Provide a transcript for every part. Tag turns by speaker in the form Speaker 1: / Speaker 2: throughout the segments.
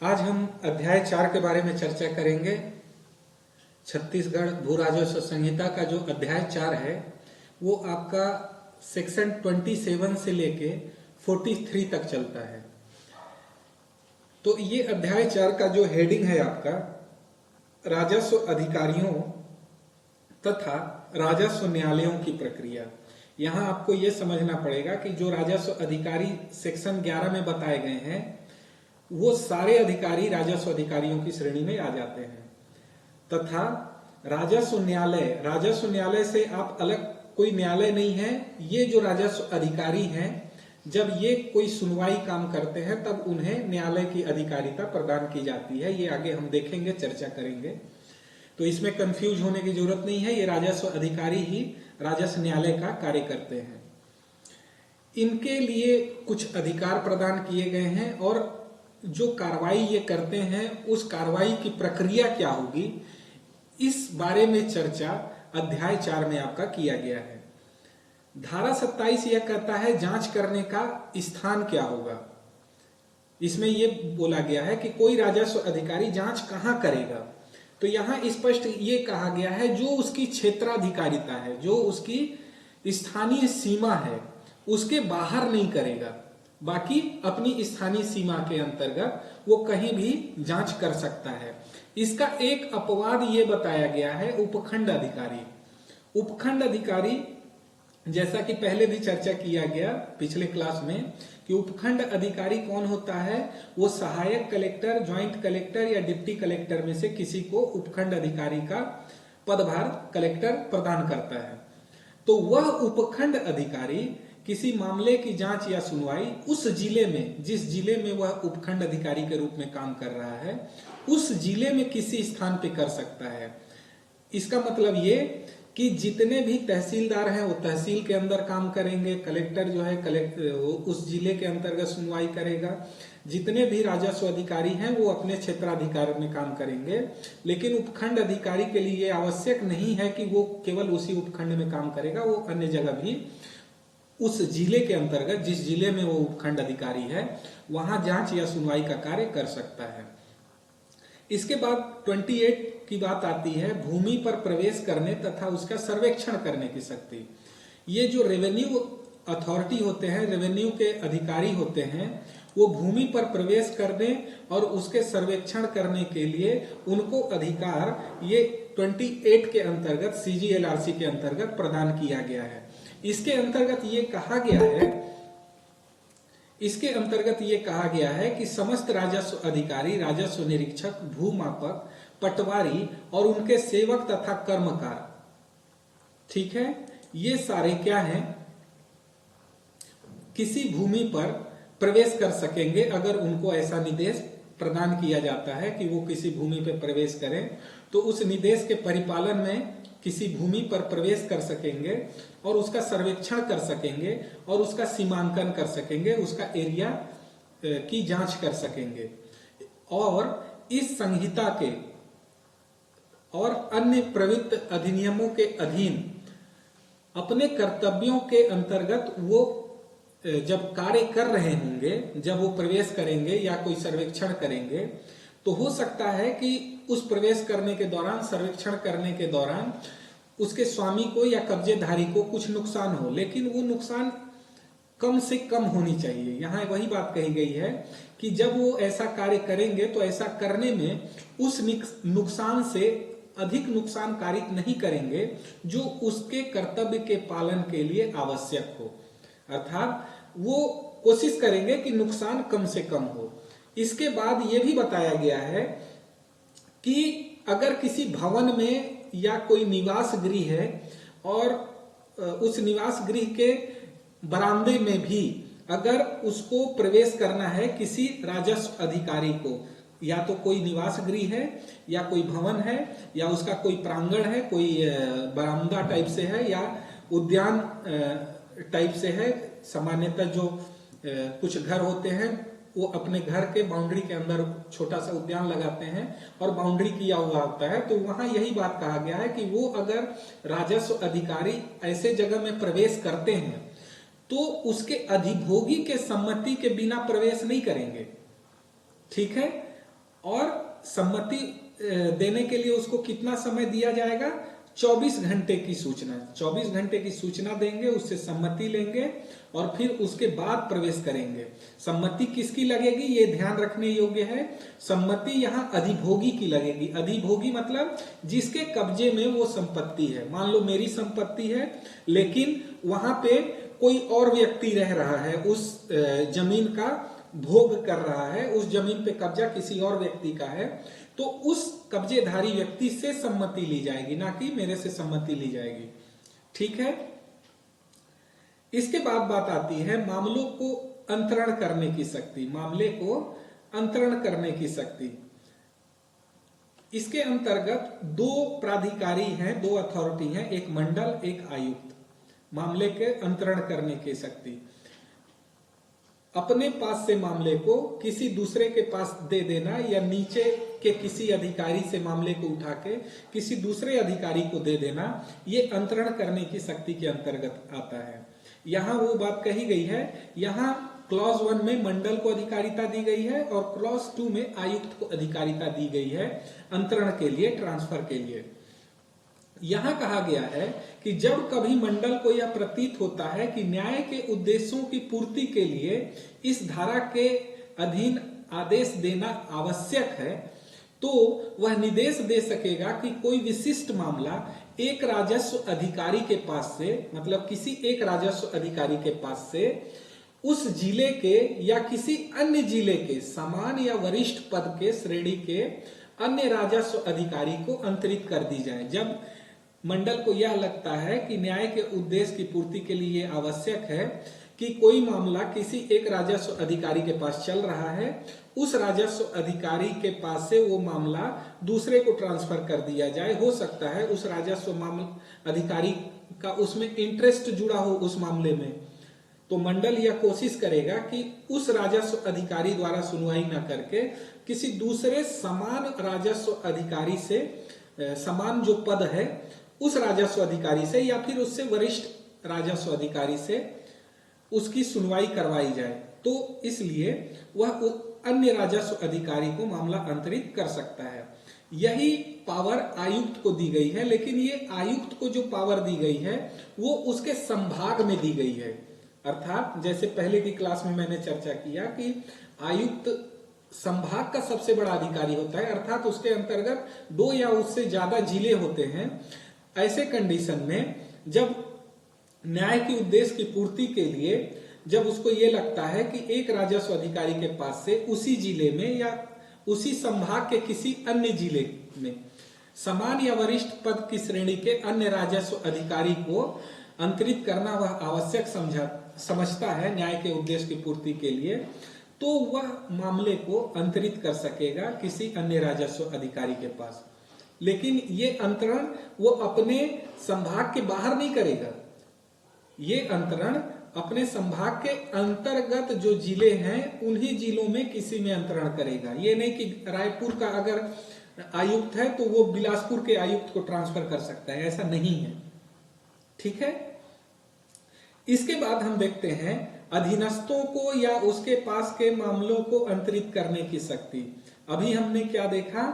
Speaker 1: आज हम अध्याय 4 के बारे में चर्चा करेंगे। छत्तीसगढ़ भू राजस्व संहिता का जो अध्याय 4 है वो आपका सेक्शन 27 से लेके 43 तक चलता है। तो ये अध्याय 4 का जो हेडिंग है आपका राजस्व अधिकारियों तथा राजस्व न्यायालयों की प्रक्रिया। यहाँ आपको ये समझना पड़ेगा कि जो राजस्व अधिकारी सेक्शन 11 में बताए गए हैं वो सारे अधिकारी राजस्व अधिकारियों की श्रेणी में आ जाते हैं, तथा राजस्व न्यायालय से आप अलग कोई न्यायालय नहीं है। ये जो राजस्व अधिकारी हैं जब ये कोई सुनवाई काम करते हैं तब उन्हें न्यायालय की अधिकारिता प्रदान की जाती है। ये आगे हम देखेंगे, चर्चा करेंगे, तो इसमें कंफ्यूज होने की जरूरत नहीं है। ये राजस्व अधिकारी ही राजस्व न्यायालय का कार्य करते हैं। इनके लिए कुछ अधिकार प्रदान किए गए हैं और जो कार्रवाई ये करते हैं उस कार्रवाई की प्रक्रिया क्या होगी, इस बारे में चर्चा अध्याय 4 में आपका किया गया है। धारा 27 यह कहता है जांच करने का स्थान क्या होगा। इसमें यह बोला गया है कि कोई राजस्व अधिकारी जांच कहां करेगा। तो यहां स्पष्ट ये कहा गया है जो उसकी क्षेत्राधिकारिता है, जो उसकी स्थानीय सीमा है, उसके बाहर नहीं करेगा। बाकी अपनी स्थानीय सीमा के अंतर्गत वो कहीं भी जांच कर सकता है। इसका एक अपवाद ये बताया गया है उपखंड अधिकारी। उपखंड अधिकारी जैसा कि पहले भी चर्चा किया गया पिछले क्लास में कि उपखंड अधिकारी कौन होता है, वो सहायक कलेक्टर, ज्वाइंट कलेक्टर या डिप्टी कलेक्टर में से किसी को उपखंड अधिकारी का पदभार कलेक्टर प्रदान करता है। तो वह उपखंड अधिकारी किसी मामले की जांच या सुनवाई उस जिले में, जिस जिले में वह उपखंड अधिकारी के रूप में काम कर रहा है, उस जिले में किसी स्थान पे कर सकता है। इसका मतलब ये कि जितने भी तहसीलदार हैं वो तहसील के अंदर काम करेंगे, कलेक्टर जो है उस जिले के अंतर्गत सुनवाई करेगा, जितने भी राजस्व अधिकारी हैं वो अपने क्षेत्राधिकार में काम करेंगे। लेकिन उपखंड अधिकारी के लिए आवश्यक नहीं है कि वो केवल उसी उपखंड में काम करेगा, वो अन्य जगह भी उस जिले के अंतर्गत, जिस जिले में वो उपखंड अधिकारी है, वहां जांच या सुनवाई का कार्य कर सकता है। इसके बाद 28 की बात आती है भूमि पर प्रवेश करने तथा उसका सर्वेक्षण करने की शक्ति। ये जो रेवेन्यू अथॉरिटी होते हैं, रेवेन्यू के अधिकारी होते हैं, वो भूमि पर प्रवेश करने और उसके सर्वेक्षण करने के लिए उनको अधिकार ये 28 के अंतर्गत CGLRC के अंतर्गत प्रदान किया गया है। इसके अंतर्गत ये कहा गया है कि समस्त राजस्व अधिकारी, राजस्व निरीक्षक, भूमापक, पटवारी और उनके सेवक तथा कर्मकार, ठीक है, ये सारे क्या हैं, किसी भूमि पर प्रवेश कर सकेंगे अगर उनको ऐसा निर्देश प्रदान किया जाता है कि वो किसी भूमि पर प्रवेश करें, तो उस निर्देश के परिपालन में किसी भूमि पर प्रवेश कर सकेंगे और उसका सर्वेक्षण कर सकेंगे और उसका सीमांकन कर सकेंगे, उसका एरिया की जांच कर सकेंगे और इस संहिता के और अन्य प्रवृत्त अधिनियमों के अधीन अपने कर्तव्यों के अंतर्गत वो जब कार्य कर रहे होंगे, जब वो प्रवेश करेंगे या कोई सर्वेक्षण करेंगे, तो हो सकता है कि उस प्रवेश करने के दौरान, सर्वेक्षण करने के दौरान उसके स्वामी को या कब्जेधारी को कुछ नुकसान हो, लेकिन वो नुकसान कम से कम होनी चाहिए। यहाँ वही बात कही गई है कि जब वो ऐसा कार्य करेंगे तो ऐसा करने में उस नुकसान से अधिक नुकसान कारित नहीं करेंगे जो उसके कर्तव्य के पालन के लिए आवश्यक हो। अर्थात वो कोशिश करेंगे कि नुकसान कम से कम हो। इसके बाद ये भी बताया गया है कि अगर किसी भवन में या कोई निवास गृह है और उस निवास गृह के बरामदे में भी अगर उसको प्रवेश करना है किसी राजस्व अधिकारी को, या तो कोई निवास गृह है या कोई भवन है या उसका कोई प्रांगण है, कोई बरामदा टाइप से है या उद्यान टाइप से है। सामान्यतः जो कुछ घर होते हैं वो अपने घर के बाउंड्री के अंदर छोटा सा उद्यान लगाते हैं और बाउंड्री किया हुआ होता है, तो वहां यही बात कहा गया है कि वो अगर राजस्व अधिकारी ऐसे जगह में प्रवेश करते हैं तो उसके अधिभोगी के सम्मति के बिना प्रवेश नहीं करेंगे, ठीक है। और सम्मति देने के लिए उसको कितना समय दिया जाएगा? 24 घंटे की सूचना। 24 घंटे की सूचना देंगे, उससे सम्मति लेंगे और फिर उसके बाद प्रवेश करेंगे। सम्मति किसकी लगेगी ये ध्यान रखने योग्य है। सम्मति यहाँ अधिभोगी की लगेगी। अधिभोगी मतलब जिसके कब्जे में वो संपत्ति है। मान लो मेरी संपत्ति है, लेकिन वहां पे कोई और व्यक्ति रह रहा है, उस जमीन का भोग कर रहा है, उस जमीन पे कब्जा किसी और व्यक्ति का है, तो उस कब्जेधारी व्यक्ति से सम्मति ली जाएगी, ना कि मेरे से सम्मति ली जाएगी। ठीक है। इसके बाद बात आती है मामलों को अंतरण करने की शक्ति। मामले को अंतरण करने की शक्ति, इसके अंतर्गत दो प्राधिकारी हैं, दो अथॉरिटी हैं, एक मंडल एक आयुक्त। मामले के अंतरण करने की शक्ति, अपने पास से मामले को किसी दूसरे के पास दे देना या नीचे के किसी अधिकारी से मामले को उठा के किसी दूसरे अधिकारी को दे देना, ये अंतरण करने की शक्ति के अंतर्गत आता है। यहाँ वो बात कही गई है। यहाँ क्लॉज 1 में मंडल को अधिकारिता दी गई है और क्लॉज 2 में आयुक्त को अधिकारिता दी गई है अंतरण के लिए, ट्रांसफर के लिए। यहां कहा गया है कि जब कभी मंडल को यह प्रतीत होता है कि न्याय के उद्देश्यों की पूर्ति के लिए इस धारा के अधीन आदेश देना आवश्यक है, तो वह निर्देश दे सकेगा कि कोई विशिष्ट मामला एक राजस्व अधिकारी के पास से, मतलब किसी एक राजस्व अधिकारी के पास से उस जिले के या किसी अन्य जिले के समान या वरिष्ठ पद के श्रेणी के अन्य राजस्व अधिकारी को अंतरित कर दी जाए। जब मंडल को यह लगता है कि न्याय के उद्देश्य की पूर्ति के लिए आवश्यक है कि कोई मामला किसी एक राजस्व अधिकारी के पास चल रहा है, उस राजस्व अधिकारी के पास से वो मामला दूसरे को ट्रांसफर कर दिया जाए। हो सकता है उस राजस्व मामला अधिकारी का उसमें इंटरेस्ट जुड़ा हो उस मामले में, तो मंडल यह कोशिश करेगा कि उस राजस्व अधिकारी द्वारा सुनवाई न करके किसी दूसरे समान राजस्व अधिकारी से, समान जो पद है उस राजस्व अधिकारी से या फिर उससे वरिष्ठ राजस्व अधिकारी से उसकी सुनवाई करवाई जाए। तो इसलिए वह अन्य राजस्व अधिकारी को मामला अंतरित कर सकता है। यही पावर आयुक्त को दी गई है, लेकिन ये आयुक्त को जो पावर दी गई है वो उसके संभाग में दी गई है। अर्थात जैसे पहले की क्लास में मैंने चर्चा किया कि आयुक्त संभाग का सबसे बड़ा अधिकारी होता है, अर्थात उसके अंतर्गत 2 या उससे ज्यादा जिले होते हैं। ऐसे कंडीशन में जब न्याय के उद्देश्य की पूर्ति के लिए जब उसको ये लगता है कि एक राजस्व अधिकारी के पास से उसी जिले में या उसी संभाग के किसी अन्य जिले में समान या वरिष्ठ पद की श्रेणी के अन्य राजस्व अधिकारी को अंतरित करना वह आवश्यक समझता है न्याय के उद्देश्य की पूर्ति के लिए, तो वह मामले को अंतरित कर सकेगा किसी अन्य राजस्व अधिकारी के पास। लेकिन ये अंतरण वो अपने संभाग के बाहर नहीं करेगा। ये अंतरण अपने संभाग के अंतर्गत जो जिले हैं उन्हीं जिलों में किसी में अंतरण करेगा। ये नहीं कि रायपुर का अगर आयुक्त है तो वो बिलासपुर के आयुक्त को ट्रांसफर कर सकता है, ऐसा नहीं है। ठीक है। इसके बाद हम देखते हैं अधीनस्थों को या उसके पास के मामलों को अंतरित करने की शक्ति। अभी हमने क्या देखा,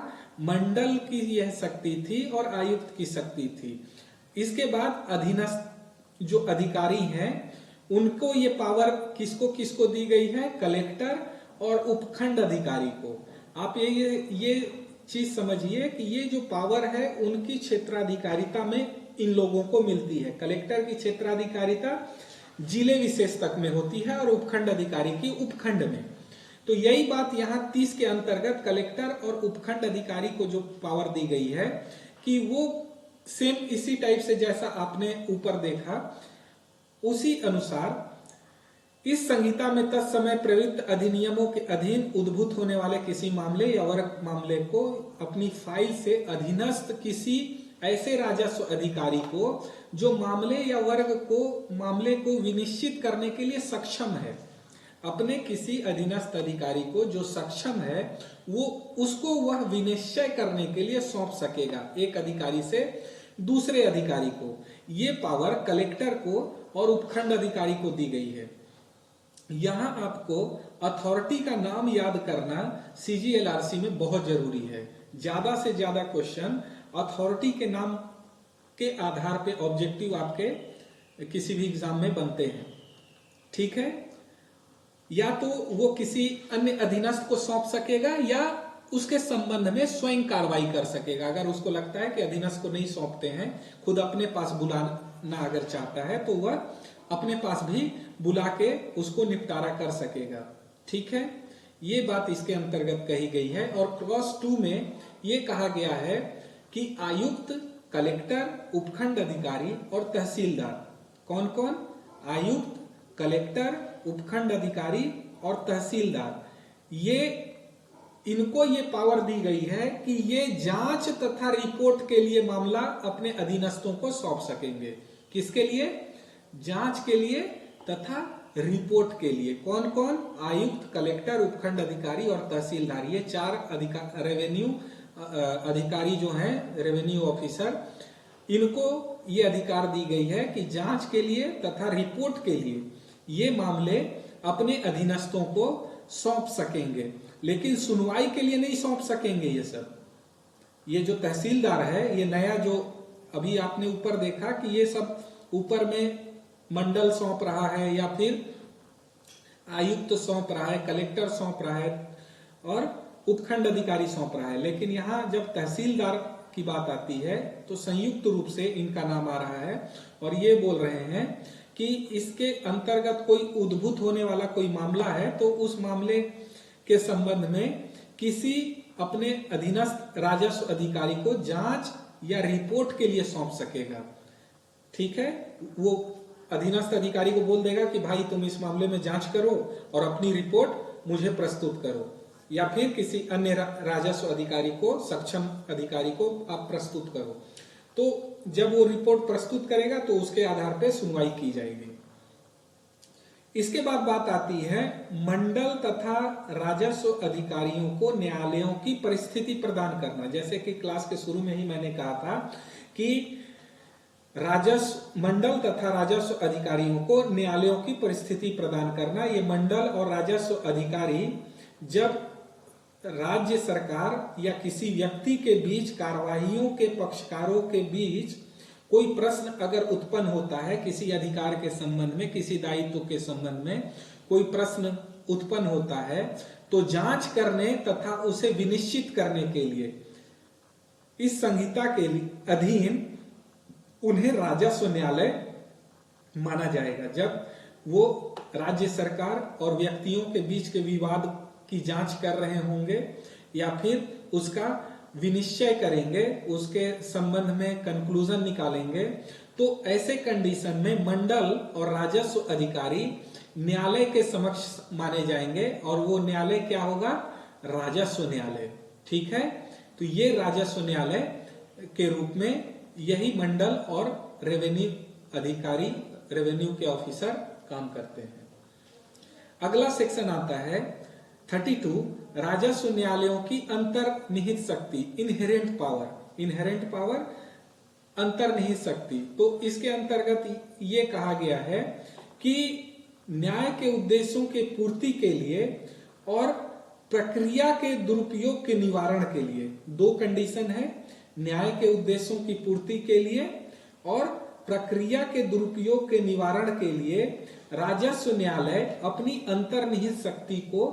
Speaker 1: मंडल की यह शक्ति थी और आयुक्त की शक्ति थी। इसके बाद अधीनस्थ जो अधिकारी हैं उनको ये पावर किसको किसको दी गई है, कलेक्टर और उपखंड अधिकारी को। आप ये चीज समझिए कि ये जो पावर है उनकी क्षेत्राधिकारिता में इन लोगों को मिलती है। कलेक्टर की क्षेत्राधिकारिता जिले विशेष तक में होती है और उपखंड अधिकारी की उपखंड में। तो यही बात यहाँ 30 के अंतर्गत कलेक्टर और उपखंड अधिकारी को जो पावर दी गई है कि वो सेम इसी टाइप से जैसा आपने ऊपर देखा उसी अनुसार इस संहिता में तत्समय प्रवृत्त अधिनियमों के अधीन उद्भूत होने वाले किसी मामले या वर्ग मामले को अपनी फाइल से अधीनस्थ किसी ऐसे राजस्व अधिकारी को जो मामले या वर्ग को मामले को विनिश्चित करने के लिए सक्षम है, अपने किसी अधीनस्थ अधिकारी को जो सक्षम है वो उसको वह विनिश्चय करने के लिए सौंप सकेगा एक अधिकारी से दूसरे अधिकारी को। ये पावर कलेक्टर को और उपखंड अधिकारी को दी गई है। यहां आपको अथॉरिटी का नाम याद करना सीजीएलआरसी में बहुत जरूरी है। ज्यादा से ज्यादा क्वेश्चन अथॉरिटी के नाम के आधार पे ऑब्जेक्टिव आपके किसी भी एग्जाम में बनते हैं। ठीक है, या तो वो किसी अन्य अधीनस्थ को सौंप सकेगा या उसके संबंध में स्वयं कार्रवाई कर सकेगा। अगर उसको लगता है कि अधीनस्थ को नहीं सौंपते हैं, खुद अपने पास बुलाना अगर चाहता है तो वह अपने पास भी बुला के उसको निपटारा कर सकेगा। ठीक है, ये बात इसके अंतर्गत कही गई है। और क्लॉज 2 में ये कहा गया है कि आयुक्त, कलेक्टर, उपखंड अधिकारी और तहसीलदार, कौन कौन? आयुक्त, कलेक्टर, उपखंड अधिकारी और तहसीलदार, इनको ये पावर दी गई है कि ये जांच तथा रिपोर्ट के लिए मामला अपने अधीनस्थों को सौंप सकेंगे। किसके लिए? जांच के लिए तथा रिपोर्ट के लिए। कौन कौन? आयुक्त, कलेक्टर, उपखंड अधिकारी और तहसीलदार, ये 4 रेवेन्यू अधिकारी जो हैं, रेवेन्यू ऑफिसर, इनको ये अधिकार दी गई है कि जांच के लिए तथा रिपोर्ट के लिए ये मामले अपने अधीनस्थों को सौंप सकेंगे, लेकिन सुनवाई के लिए नहीं सौंप सकेंगे। ये सब, ये जो तहसीलदार है, ये नया जो अभी आपने ऊपर देखा कि ये सब ऊपर में मंडल सौंप रहा है या फिर आयुक्त सौंप रहा है, कलेक्टर सौंप रहा है और उपखंड अधिकारी सौंप रहा है, लेकिन यहां जब तहसीलदार की बात आती है तो संयुक्त रूप से इनका नाम आ रहा है और ये बोल रहे हैं कि इसके अंतर्गत कोई उद्भूत होने वाला कोई मामला है तो उस मामले के संबंध में किसी अपने अधीनस्थ राजस्व अधिकारी को जांच या रिपोर्ट के लिए सौंप सकेगा। ठीक है, वो अधीनस्थ अधिकारी को बोल देगा कि भाई तुम इस मामले में जांच करो और अपनी रिपोर्ट मुझे प्रस्तुत करो, या फिर किसी अन्य राजस्व अधिकारी को, सक्षम अधिकारी को आप प्रस्तुत करो। तो जब वो रिपोर्ट प्रस्तुत करेगा तो उसके आधार पर सुनवाई की जाएगी। इसके बाद बात आती है मंडल तथा राजस्व अधिकारियों को न्यायालयों की परिस्थिति प्रदान करना। जैसे कि क्लास के शुरू में ही मैंने कहा था कि राजस्व मंडल तथा राजस्व अधिकारियों को न्यायालयों की परिस्थिति प्रदान करना। ये मंडल और राजस्व अधिकारी जब राज्य सरकार या किसी व्यक्ति के बीच कार्यवाहियों के पक्षकारों के बीच कोई प्रश्न अगर उत्पन्न होता है, किसी अधिकार के संबंध में, किसी दायित्व के संबंध में कोई प्रश्न उत्पन्न होता है, तो जांच करने तथा उसे विनिश्चित करने के लिए इस संहिता के अधीन उन्हें राजस्व न्यायालय माना जाएगा। जब वो राज्य सरकार और व्यक्तियों के बीच के विवाद की जांच कर रहे होंगे या फिर उसका विनिश्चय करेंगे, उसके संबंध में कंक्लूजन निकालेंगे, तो ऐसे कंडीशन में मंडल और राजस्व अधिकारी न्यायालय के समक्ष माने जाएंगे और वो न्यायालय क्या होगा? राजस्व न्यायालय। ठीक है, तो ये राजस्व न्यायालय के रूप में यही मंडल और रेवेन्यू अधिकारी, रेवेन्यू के ऑफिसर काम करते हैं। अगला सेक्शन आता है 32, राजस्व न्यायालयों की अंतर्निहित शक्ति, इनहेरेंट पावर। इनहेरेंट पावर, अंतर्निहित शक्ति। तो इसके अंतर्गत ये कहा गया है कि न्याय के उद्देश्यों के पूर्ति के लिए और प्रक्रिया के दुरुपयोग के निवारण के लिए 2 कंडीशन है, न्याय के उद्देश्यों की पूर्ति के लिए और प्रक्रिया के दुरुपयोग के निवारण के लिए राजस्व न्यायालय अपनी अंतर्निहित शक्ति को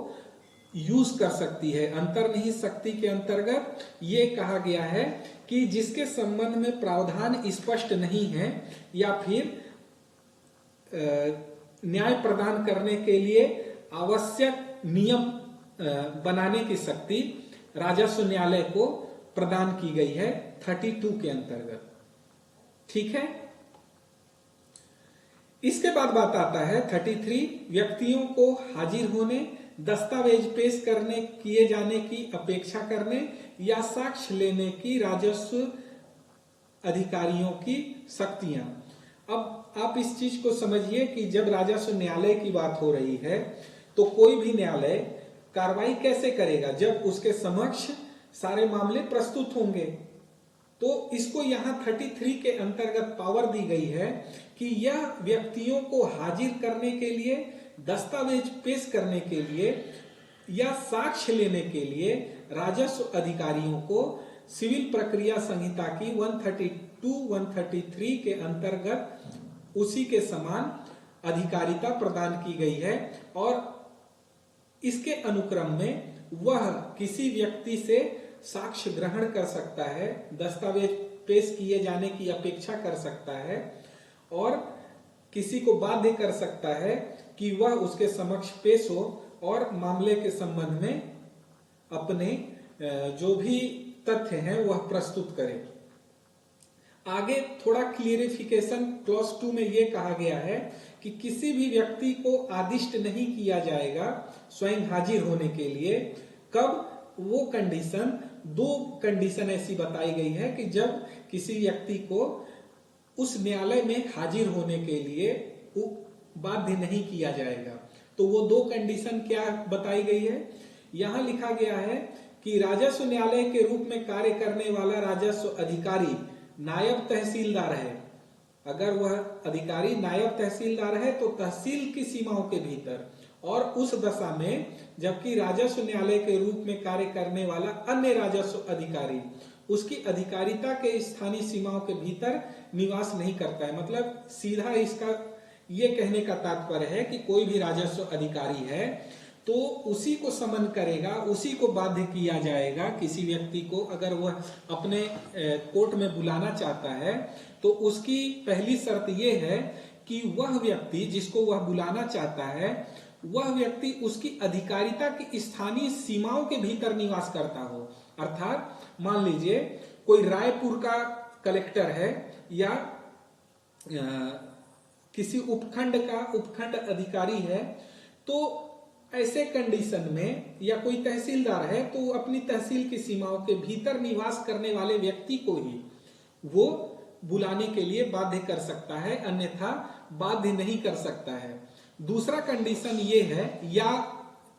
Speaker 1: यूज कर सकती है। अंतर्निहित शक्ति के अंतर्गत ये कहा गया है कि जिसके संबंध में प्रावधान स्पष्ट नहीं है या फिर न्याय प्रदान करने के लिए आवश्यक नियम बनाने की शक्ति राजस्व न्यायालय को प्रदान की गई है 32 के अंतर्गत। ठीक है, इसके बाद बात आता है 33, व्यक्तियों को हाजिर होने, दस्तावेज पेश करने, किए जाने की अपेक्षा करने या साक्ष्य लेने की राजस्व अधिकारियों की शक्तियां। अब आप इस चीज को समझिए कि जब राजस्व न्यायालय की बात हो रही है तो कोई भी न्यायालय कार्रवाई कैसे करेगा? जब उसके समक्ष सारे मामले प्रस्तुत होंगे। तो इसको यहां 33 के अंतर्गत पावर दी गई है कि यह व्यक्तियों को हाजिर करने के लिए दस्तावेज पेश करने के लिए या साक्ष्य लेने के लिए राजस्व अधिकारियों को सिविल प्रक्रिया संहिता की 132-133 के अंतर्गत उसी के समान अधिकारिता प्रदान की गई है और इसके अनुक्रम में वह किसी व्यक्ति से साक्ष्य ग्रहण कर सकता है, दस्तावेज पेश किए जाने की अपेक्षा कर सकता है और किसी को बाध्य कर सकता है कि वह उसके समक्ष पेश हो और मामले के संबंध में अपने जो भी तथ्य हैं वह प्रस्तुत करे। आगे थोड़ा क्लियरिफिकेशन क्लॉज 2 में यह कहा गया है कि किसी भी व्यक्ति को आदिष्ट नहीं किया जाएगा स्वयं हाजिर होने के लिए। कब? वो कंडीशन, 2 कंडीशन ऐसी बताई गई है कि जब किसी व्यक्ति को उस न्यायालय में हाजिर होने के लिए बाध्य नहीं किया जाएगा। तो वो 2 कंडीशन क्या बताई गई है? यहां लिखा गया है कि राजस्व न्यायालय के रूप में कार्य करने वाला राजस्व अधिकारी नायब तहसीलदार है। अगर वह अधिकारी नायब तहसीलदार है तो तहसील की सीमाओं के भीतर, और उस दशा में जबकि राजस्व न्यायालय के रूप में कार्य करने वाला अन्य राजस्व अधिकारी उसकी अधिकारिता के स्थानीय सीमाओं के भीतर निवास नहीं करता है। मतलब सीधा इसका ये कहने का तात्पर्य है कि कोई भी राजस्व अधिकारी है तो उसी को समन करेगा, उसी को बाध्य किया जाएगा। किसी व्यक्ति को अगर वह अपने कोर्ट में बुलाना चाहता है तो उसकी पहली शर्त यह है कि वह व्यक्ति जिसको वह बुलाना चाहता है वह व्यक्ति उसकी अधिकारिता की स्थानीय सीमाओं के भीतर निवास करता हो। अर्थात मान लीजिए कोई रायपुर का कलेक्टर है या किसी उपखंड अधिकारी है, तो ऐसे कंडीशन में या कोई तहसीलदार है तो वो अपनी तहसील की सीमाओं के भीतर निवास करने वाले व्यक्ति को ही वो बुलाने के लिए बाध्य कर सकता है, अन्यथा बाध्य नहीं कर सकता है। दूसरा कंडीशन ये है, या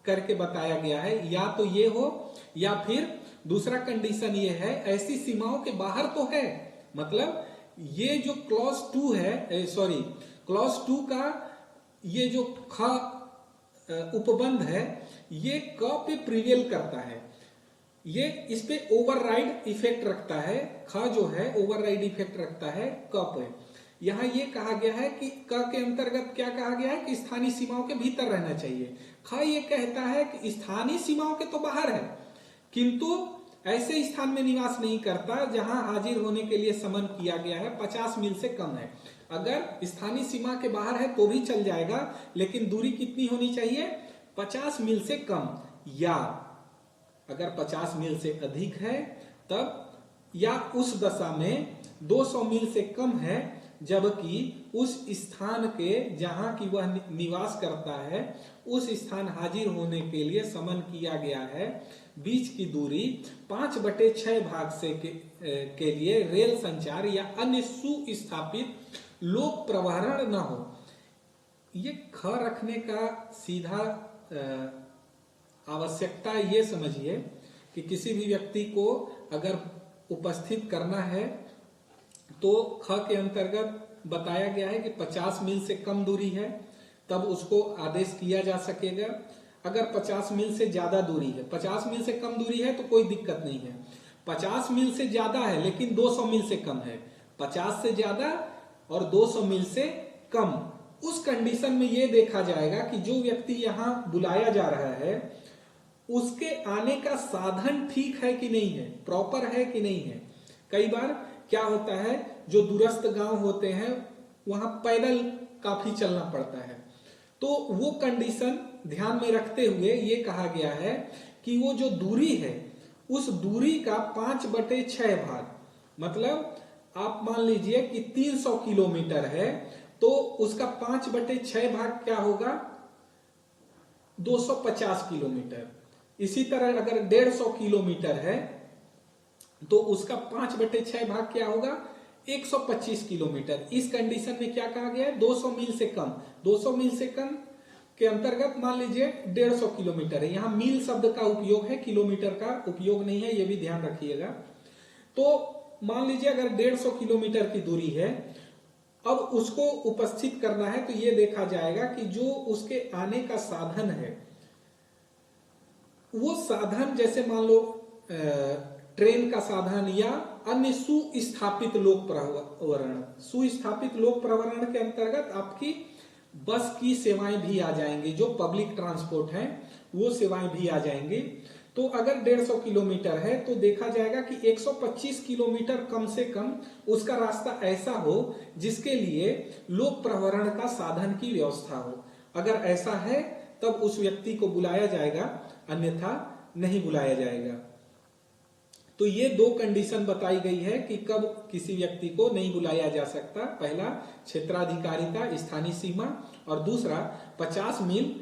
Speaker 1: करके बताया गया है, या तो ये हो या फिर दूसरा कंडीशन ये है ऐसी सीमाओं के बाहर तो है। मतलब ये जो क्लॉज 2 है, सॉरी क्लॉज 2 का ये जो ख उपबंध है ये क पे प्रिवेल करता है, ये इस पे ओवरराइड इफेक्ट रखता है। ख जो है ओवरराइड इफेक्ट रखता है क पे। यहाँ ये कहा गया है कि क के अंतर्गत क्या कहा गया है कि स्थानीय सीमाओं के भीतर रहना चाहिए। ख ये कहता है कि स्थानीय सीमाओं के तो बाहर है किंतु ऐसे स्थान में निवास नहीं करता जहां हाजिर होने के लिए समन किया गया है 50 मील से कम है। अगर स्थानीय सीमा के बाहर है तो भी चल जाएगा, लेकिन दूरी कितनी होनी चाहिए? 50 मील से कम, या अगर 50 मील से अधिक है तब, या उस दशा में 200 मील से कम है जबकि उस स्थान के जहां की वह निवास करता है उस स्थान हाजिर होने के लिए समन किया गया है। बीच की दूरी 5/6 भाग से के लिए रेल संचार या अन्य सुस्थापित लोक प्रवाहन न हो। ये ख रखने का सीधा आवश्यकता ये समझिए कि किसी भी व्यक्ति को अगर उपस्थित करना है तो ख के अंतर्गत बताया गया है कि 50 मील से कम दूरी है तब उसको आदेश किया जा सकेगा। अगर 50 मील से ज्यादा दूरी है, 50 मील से कम दूरी है तो कोई दिक्कत नहीं है। 50 मील से ज्यादा है लेकिन 200 मील से कम है, 50 से ज्यादा और 200 मील से कम, उस कंडीशन में यह देखा जाएगा कि जो व्यक्ति यहाँ बुलाया जा रहा है उसके आने का साधन ठीक है कि नहीं है, प्रॉपर है कि नहीं है। कई बार क्या होता है जो दूरस्थ गांव होते हैं वहां पैदल काफी चलना पड़ता है, तो वो कंडीशन ध्यान में रखते हुए ये कहा गया है कि वो जो दूरी है उस दूरी का 5/6 भाग, मतलब आप मान लीजिए कि 300 किलोमीटर है तो उसका 5/6 भाग क्या होगा? 250 किलोमीटर। इसी तरह अगर 150 किलोमीटर है तो उसका 5/6 भाग क्या होगा? 125 किलोमीटर। इस कंडीशन में क्या कहा गया है? 200 मील से कम। 200 मील से कम के अंतर्गत मान लीजिए 150 किलोमीटर है, यहां मील शब्द का उपयोग है, किलोमीटर का उपयोग नहीं है, यह भी ध्यान रखिएगा। तो मान लीजिए अगर 150 किलोमीटर की दूरी है, अब उसको उपस्थित करना है तो ये देखा जाएगा कि जो उसके आने का साधन है, वो साधन जैसे मान लो ट्रेन का साधन या अन्य सुस्थापित लोक प्रवरण। सुस्थापित लोक प्रवरण के अंतर्गत आपकी बस की सेवाएं भी आ जाएंगी, जो पब्लिक ट्रांसपोर्ट है वो सेवाएं भी आ जाएंगी। तो अगर 150 किलोमीटर है तो देखा जाएगा कि 125 किलोमीटर कम से कम उसका रास्ता ऐसा हो जिसके लिए लोक प्रवरण का साधन की व्यवस्था हो। अगर ऐसा है तब उस व्यक्ति को बुलाया जाएगा, अन्यथा नहीं बुलाया जाएगा। तो ये दो कंडीशन बताई गई है कि कब किसी व्यक्ति को नहीं बुलाया जा सकता। पहला क्षेत्राधिकारिता स्थानीय सीमा, और दूसरा 50 मील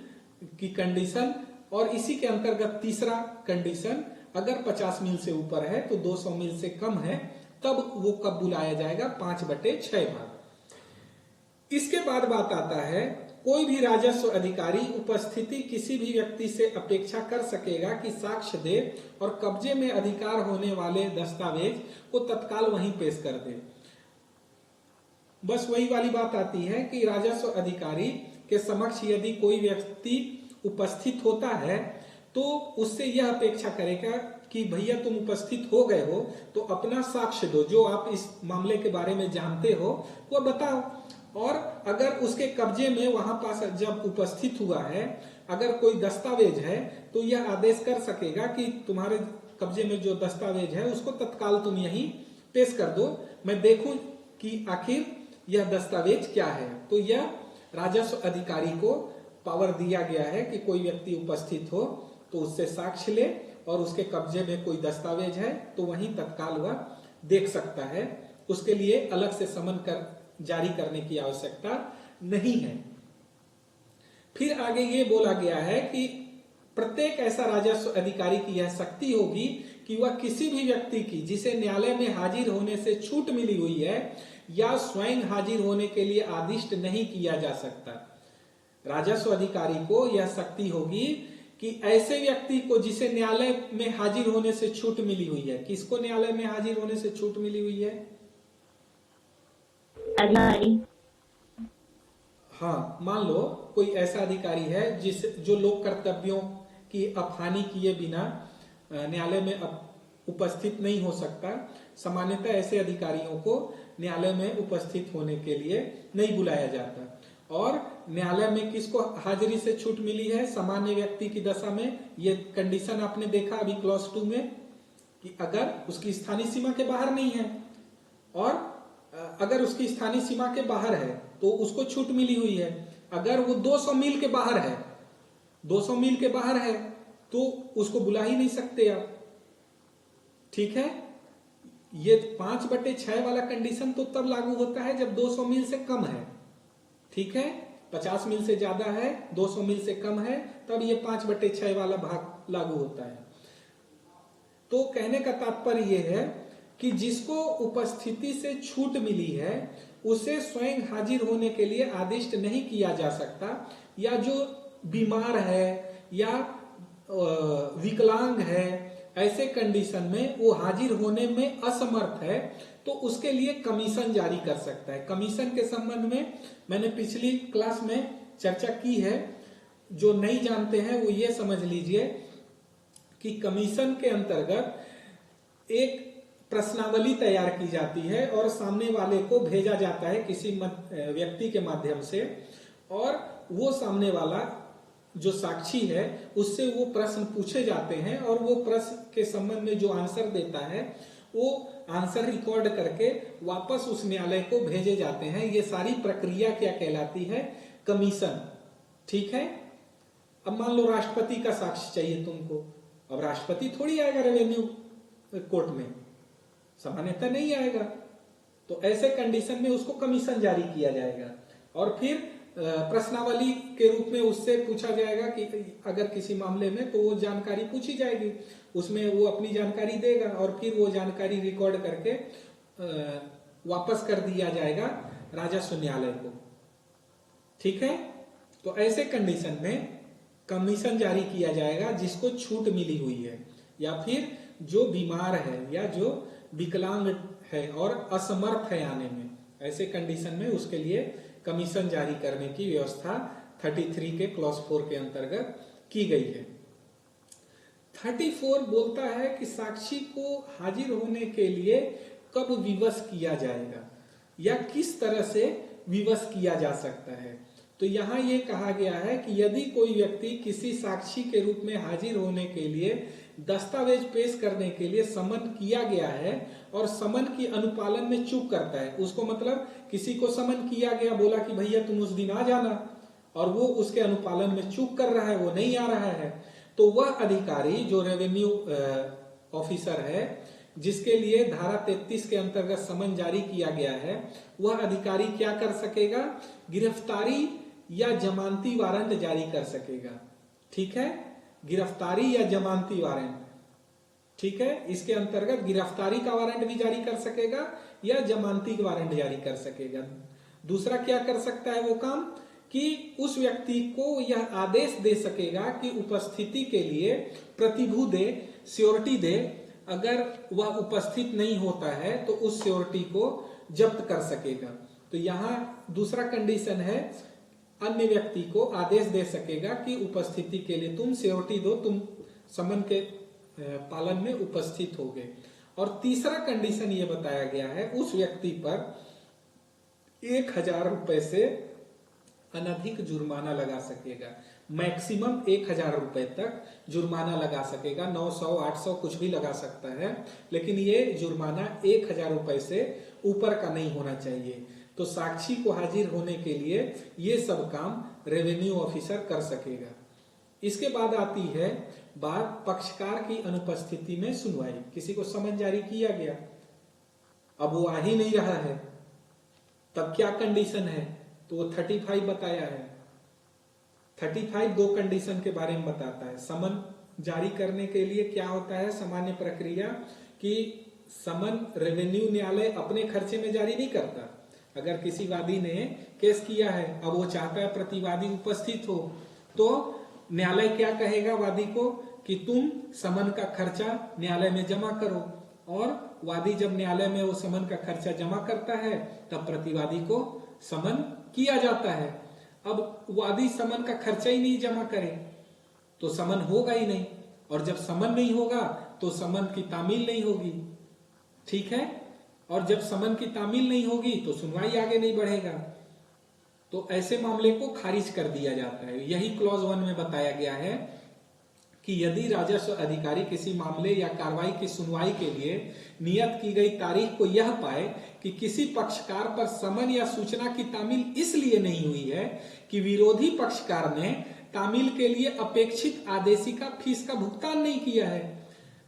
Speaker 1: की कंडीशन, और इसी के अंतर्गत तीसरा कंडीशन अगर 50 मील से ऊपर है तो 200 मील से कम है तब वो कब बुलाया जाएगा, 5/6 भाग। इसके बाद बात आता है कोई भी राजस्व अधिकारी उपस्थिति किसी भी व्यक्ति से अपेक्षा कर सकेगा कि साक्ष्य दे और कब्जे में अधिकार होने वाले दस्तावेज को तत्काल वहीं पेश कर दे। बस वही वाली बात आती है कि राजस्व अधिकारी के समक्ष यदि कोई व्यक्ति उपस्थित होता है तो उससे यह अपेक्षा करेगा कि भैया तुम उपस्थित हो गए हो तो अपना साक्ष्य दो, जो आप इस मामले के बारे में जानते हो वो बताओ। और अगर उसके कब्जे में वहां पास जब उपस्थित हुआ है अगर कोई दस्तावेज है तो यह आदेश कर सकेगा कि तुम्हारे कब्जे में जो दस्तावेज है उसको तत्काल तुम यहीं पेश कर दो, मैं देखूं कि आखिर यह दस्तावेज क्या है। तो यह राजस्व अधिकारी को पावर दिया गया है कि कोई व्यक्ति उपस्थित हो तो उससे साक्ष्य ले और उसके कब्जे में कोई दस्तावेज है तो वहीं तत्काल वह देख सकता है, उसके लिए अलग से समन जारी करने की आवश्यकता नहीं है। फिर आगे ये बोला गया है कि प्रत्येक ऐसा राजस्व अधिकारी की यह शक्ति होगी कि वह किसी भी व्यक्ति की जिसे न्यायालय में हाजिर होने से छूट मिली हुई है या स्वयं हाजिर होने के लिए आदिष्ट नहीं किया जा सकता, राजस्व अधिकारी को यह शक्ति होगी कि ऐसे व्यक्ति को जिसे न्यायालय में हाजिर होने से छूट मिली हुई है, किसको न्यायालय में हाजिर होने से छूट मिली हुई है?
Speaker 2: अधिकारी।
Speaker 1: हाँ, मान लो कोई ऐसा अधिकारी है जो लोक कर्तव्यों की अपहानि किए बिना न्यायालय में उपस्थित नहीं हो सकता। सामान्यतः ऐसे अधिकारियों को न्यायालय में उपस्थित होने के लिए नहीं बुलाया जाता। और न्यायालय में किसको हाजिरी से छूट मिली है? सामान्य व्यक्ति की दशा में। ये कंडीशन आपने देखा अभी क्लॉज 2 में कि अगर उसकी स्थानीय सीमा के बाहर नहीं है, और अगर उसकी स्थानीय सीमा के बाहर है तो उसको छूट मिली हुई है। अगर वो 200 मील के बाहर है, 200 मील के बाहर है तो उसको बुला ही नहीं सकते आप। ठीक है, ये 5/6 वाला कंडीशन तो तब लागू होता है जब 200 मील से कम है। ठीक है, 50 मील से ज्यादा है, 200 मील से कम है, तब ये 5/6 वाला भाग लागू होता है। तो कहने का तात्पर्य यह है कि जिसको उपस्थिति से छूट मिली है उसे स्वयं हाजिर होने के लिए आदिष्ट नहीं किया जा सकता, या जो बीमार है या विकलांग है, ऐसे कंडीशन में वो हाजिर होने में असमर्थ है तो उसके लिए कमीशन जारी कर सकता है। कमीशन के संबंध में मैंने पिछली क्लास में चर्चा की है, जो नहीं जानते हैं वो ये समझ लीजिए कि कमीशन के अंतर्गत एक प्रश्नावली तैयार की जाती है और सामने वाले को भेजा जाता है किसी व्यक्ति के माध्यम से, और वो सामने वाला जो साक्षी है उससे वो प्रश्न पूछे जाते हैं और वो प्रश्न के संबंध में जो आंसर देता है वो आंसर रिकॉर्ड करके वापस उस न्यायालय को भेजे जाते हैं। ये सारी प्रक्रिया क्या कहलाती है? कमीशन। ठीक है, अब मान लो राष्ट्रपति का साक्ष्य चाहिए तुमको, अब राष्ट्रपति थोड़ी आएगा रेवेन्यू कोर्ट में, सामान्यतः नहीं आएगा, तो ऐसे कंडीशन में उसको कमीशन जारी किया जाएगा और फिर प्रश्नावली के रूप में उससे पूछा जाएगा कि अगर किसी मामले में तो वो जानकारी पूछी जाएगी, उसमें वो अपनी जानकारी देगा और फिर वो जानकारी रिकॉर्ड करके वापस कर दिया जाएगा राजस्व न्यायालय को। ठीक है, तो ऐसे कंडीशन में कमीशन जारी किया जाएगा जिसको छूट मिली हुई है, या फिर जो बीमार है या जो विकलांग है और असमर्थ है आने में, ऐसे कंडीशन में उसके लिए कमीशन जारी करने की व्यवस्था 33 के क्लॉज 4 के अंतर्गत की गई है। 34 बोलता है कि साक्षी को हाजिर होने के लिए कब विवश किया जाएगा या किस तरह से विवश किया जा सकता है। तो यहाँ ये कहा गया है कि यदि कोई व्यक्ति किसी साक्षी के रूप में हाजिर होने के लिए दस्तावेज पेश करने के लिए समन किया गया है और समन की अनुपालन में चूक करता है, उसको मतलब किसी को समन किया गया, बोला कि भैया तुम उस दिन आ जाना, और वो उसके अनुपालन में चूक कर रहा है, वो नहीं आ रहा है, तो वह अधिकारी जो रेवेन्यू ऑफिसर है जिसके लिए धारा 33 के अंतर्गत समन जारी किया गया है, वह अधिकारी क्या कर सकेगा, गिरफ्तारी या जमानती वारंट जारी कर सकेगा। ठीक है, गिरफ्तारी या जमानती वारंट, ठीक है, इसके अंतर्गत गिरफ्तारी का वारंट भी जारी कर सकेगा या जमानती वारंट जारी कर सकेगा। दूसरा क्या कर सकता है वो काम कि उस व्यक्ति को यह आदेश दे सकेगा कि उपस्थिति के लिए प्रतिभू दे, श्योरिटी दे, अगर वह उपस्थित नहीं होता है तो उस श्योरिटी को जब्त कर सकेगा। तो यहाँ दूसरा कंडीशन है, अन्य व्यक्ति को आदेश दे सकेगा कि उपस्थिति के लिए तुम श्योरिटी दो, तुम समन के पालन में उपस्थित होगे। और तीसरा कंडीशन ये बताया गया है, उस व्यक्ति पर 1000 रुपए से अनधिक जुर्माना लगा सकेगा, मैक्सिमम 1000 रुपए तक जुर्माना लगा सकेगा, 900 800 कुछ भी लगा सकता है, लेकिन ये जुर्माना 1000 रुपए से ऊपर का नहीं होना चाहिए। तो साक्षी को हाजिर होने के लिए ये सब काम रेवेन्यू ऑफिसर कर सकेगा। इसके बाद आती है बात पक्षकार की अनुपस्थिति में सुनवाई। किसी को समन जारी किया गया, अब वो आ ही नहीं रहा है, तब क्या कंडीशन है, तो वो 35 बताया है। 35 दो कंडीशन के बारे में बताता है। समन जारी करने के लिए क्या होता है सामान्य प्रक्रिया कि समन रेवेन्यू न्यायालय अपने खर्चे में जारी नहीं करता। अगर किसी वादी ने केस किया है, अब वो चाहता है प्रतिवादी उपस्थित हो, तो न्यायालय क्या कहेगा वादी को कि तुम समन का खर्चा न्यायालय में जमा करो, और वादी जब न्यायालय में वो समन का खर्चा जमा करता है तब प्रतिवादी को समन किया जाता है। अब वादी समन का खर्चा ही नहीं जमा करे तो समन होगा ही नहीं, और जब समन नहीं होगा तो समन की तामील नहीं होगी। ठीक है, और जब समन की तामील नहीं होगी तो सुनवाई आगे नहीं बढ़ेगा, तो ऐसे मामले को खारिज कर दिया जाता है। यही क्लॉज 1 में बताया गया है कि यदि राजस्व अधिकारी किसी मामले या कार्रवाई की सुनवाई के लिए नियत की गई तारीख को यह पाए कि किसी पक्षकार पर समन या सूचना की तामील इसलिए नहीं हुई है कि विरोधी पक्षकार ने तामील के लिए अपेक्षित आदेशिका फीस का भुगतान नहीं किया है,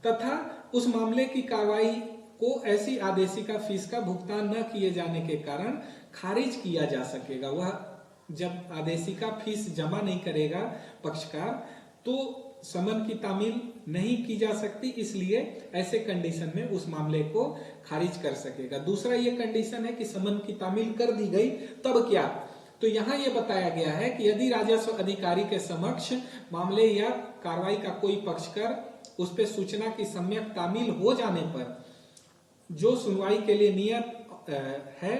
Speaker 1: तथा उस मामले की कार्रवाई को ऐसी आदेशिका फीस का भुगतान न किए जाने के कारण खारिज किया जा सकेगा। वह जब आदेशिका फीस जमा नहीं करेगा पक्षकार तो समन की तामील नहीं की जा सकती, इसलिए ऐसे कंडीशन में उस मामले को खारिज कर सकेगा। दूसरा ये कंडीशन है कि समन की तामील कर दी गई तब क्या, तो यहाँ ये बताया गया है कि यदि राजस्व अधिकारी के समक्ष मामले या कार्रवाई का कोई पक्षकार उस पर सूचना की सम्यक तामील हो जाने पर जो सुनवाई के लिए नियत है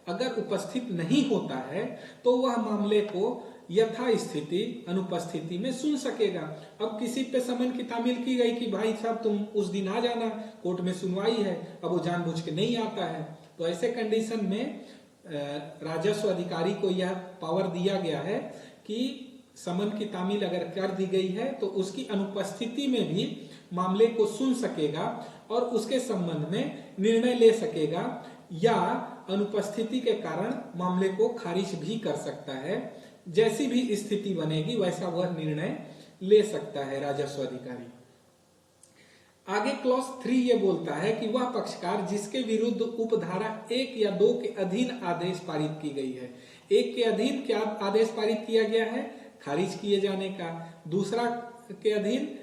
Speaker 1: अगर उपस्थित नहीं होता है तो वह मामले को यथा स्थिति अनुपस्थिति में सुन सकेगा। अब किसी पे समन की तामील की गई कि भाई साहब तुम उस दिन आ जाना, कोर्ट में सुनवाई है, अब वो जानबूझ के नहीं आता है, तो ऐसे कंडीशन में राजस्व अधिकारी को यह पावर दिया गया है कि समन की तामील अगर कर दी गई है तो उसकी अनुपस्थिति में भी मामले को सुन सकेगा और उसके संबंध में निर्णय ले सकेगा, या अनुपस्थिति के कारण मामले को खारिज भी कर सकता है। जैसी भी स्थिति बनेगी वैसा वह निर्णय ले सकता है राजस्व अधिकारी। आगे क्लॉज 3 ये बोलता है कि वह पक्षकार जिसके विरुद्ध उपधारा 1 या 2 के अधीन आदेश पारित की गई है। 1 के अधीन क्या आदेश पारित किया गया है, खारिज किए जाने का। दूसरा के अधीन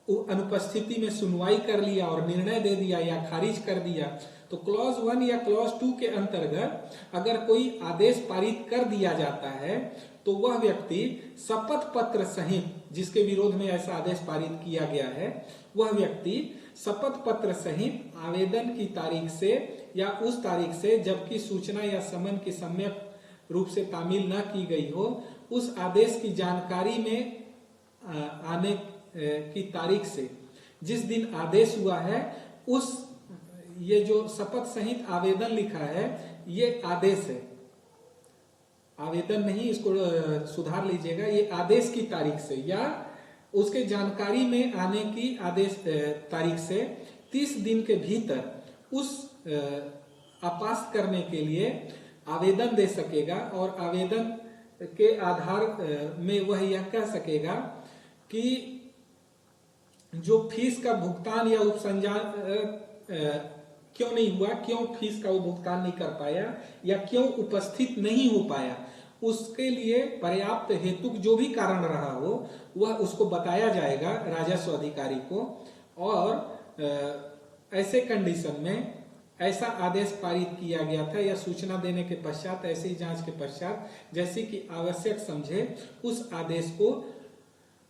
Speaker 1: अनुपस्थिति में सुनवाई कर लिया और निर्णय दे दिया या खारिज कर दिया। तो क्लॉज 1 या क्लॉज 2 के अंतर्गत अगर कोई आदेश पारित कर दिया जाता है तो वह व्यक्ति शपथ पत्र सहित, जिसके विरोध में ऐसा आदेश पारित किया गया है, वह व्यक्ति शपथ पत्र सहित आवेदन की तारीख से या उस तारीख से जबकि सूचना या समन की सम्यक रूप से तामील न की गई हो, उस आदेश की जानकारी में आने की तारीख से जिस दिन आदेश हुआ है, उस ये जो शपथ सहित आवेदन लिखा है ये आदेश है, आवेदन नहीं, इसको सुधार लीजिएगा, ये आदेश की तारीख से या उसके जानकारी में आने की आदेश तारीख से 30 दिन के भीतर उस अपास्त करने के लिए आवेदन दे सकेगा। और आवेदन के आधार में वह यह कह सकेगा कि जो फीस का भुगतान या उपसंजान क्यों नहीं हुआ, क्यों फीस का वो भुगतान नहीं कर पाया या क्यों उपस्थित नहीं हो पाया, उसके लिए पर्याप्त हेतु जो भी कारण रहा हो वह उसको बताया जाएगा राजस्व अधिकारी को। और ऐसे कंडीशन में ऐसा आदेश पारित किया गया था या सूचना देने के पश्चात, ऐसी जांच के पश्चात जैसे कि आवश्यक समझे उस आदेश को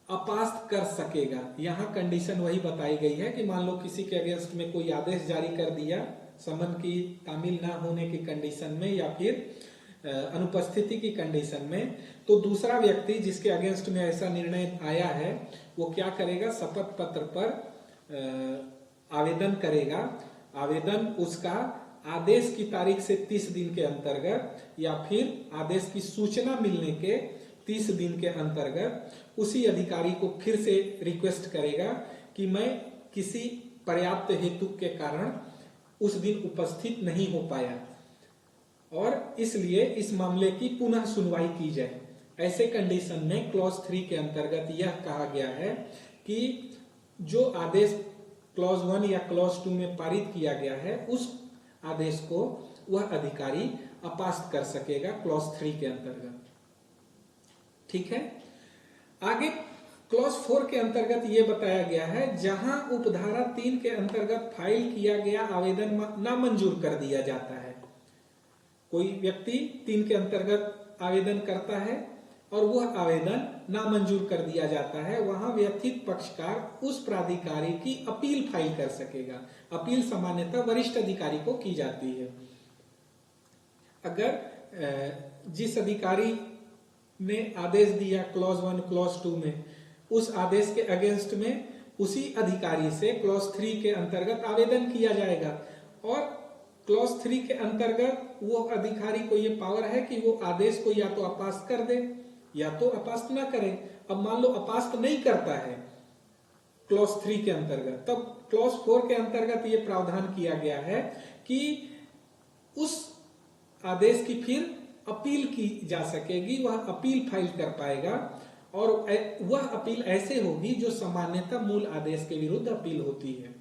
Speaker 1: अपास्त कर सकेगा। यहाँ कंडीशन वही बताई गई है कि मान लो किसी के अगेंस्ट में कोई आदेश जारी कर दिया समन की तामील ना होने की कंडीशन में या फिर अनुपस्थिति की कंडीशन में, तो दूसरा व्यक्ति जिसके अगेंस्ट में ऐसा निर्णय आया है वो क्या करेगा, शपथ पत्र पर आवेदन करेगा। आवेदन उसका आदेश की तारीख से 30 दिन के अंतर्गत या फिर आदेश की सूचना मिलने के 30 दिन के अंतर्गत उसी अधिकारी को फिर से रिक्वेस्ट करेगा कि मैं किसी पर्याप्त हेतु के कारण उस दिन उपस्थित नहीं हो पाया और इसलिए इस मामले की पुनः सुनवाई की जाए। ऐसे कंडीशन में क्लॉज 3 के अंतर्गत यह कहा गया है कि जो आदेश क्लॉज 1 या क्लॉज 2 में पारित किया गया है उस आदेश को वह अधिकारी अपास्त कर सकेगा क्लॉज 3 के अंतर्गत। ठीक है, आगे क्लॉज 4 के अंतर्गत यह बताया गया है जहां उपधारा 3 के अंतर्गत फाइल किया गया आवेदन नामंजूर कर दिया जाता है। कोई व्यक्ति 3 के अंतर्गत आवेदन करता है और वह आवेदन नामंजूर कर दिया जाता है, वहां व्यथित पक्षकार उस प्राधिकारी की अपील फाइल कर सकेगा। अपील सामान्यतः वरिष्ठ अधिकारी को की जाती है। अगर जिस अधिकारी ने आदेश दिया क्लॉज 1 क्लॉज 2 में, उस आदेश के अगेंस्ट में उसी अधिकारी से क्लॉज 3 के अंतर्गत आवेदन किया जाएगा और क्लॉज 3 के अंतर्गत वो अधिकारी को ये पावर है कि वो आदेश को या तो अपास्त कर दे या तो अपास्त ना करे। अब मान लो अपास्त नहीं करता है क्लॉज 3 के अंतर्गत, तब क्लॉज 4 के अंतर्गत ये प्रावधान किया गया है कि उस आदेश की फिर अपील की जा सकेगी, वह अपील फाइल कर पाएगा और वह अपील ऐसे होगी जो सामान्यतः मूल आदेश के विरुद्ध अपील होती है।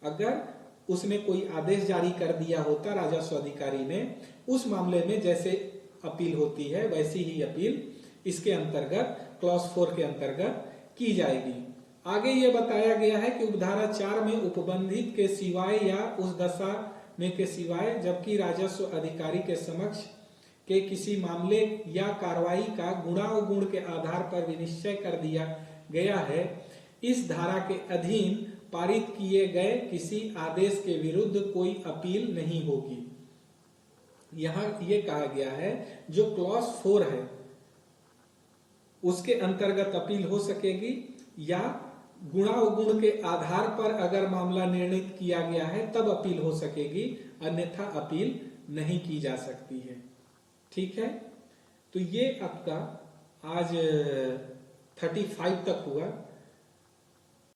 Speaker 1: अगर उसने कोई आदेश जारी कर दिया होता राजस्व अधिकारी ने, उस मामले में जैसे अपील होती है वैसी ही अपील इसके अंतर्गत क्लॉज 4 के अंतर्गत की जाएगी। आगे यह बताया गया है कि उपधारा 4 में उपबंधित के सिवाय या उस दशा में के सिवाय जबकि राजस्व अधिकारी के समक्ष के किसी मामले या कार्रवाई का गुणावगुण के आधार पर विनिश्चय कर दिया गया है, इस धारा के अधीन पारित किए गए किसी आदेश के विरुद्ध कोई अपील नहीं होगी। यहां ये कहा गया है जो क्लॉज 4 है उसके अंतर्गत अपील हो सकेगी या गुणावगुण के आधार पर अगर मामला निर्णित किया गया है तब अपील हो सकेगी, अन्यथा अपील नहीं की जा सकती है। ठीक है, तो ये आपका आज 35 तक हुआ।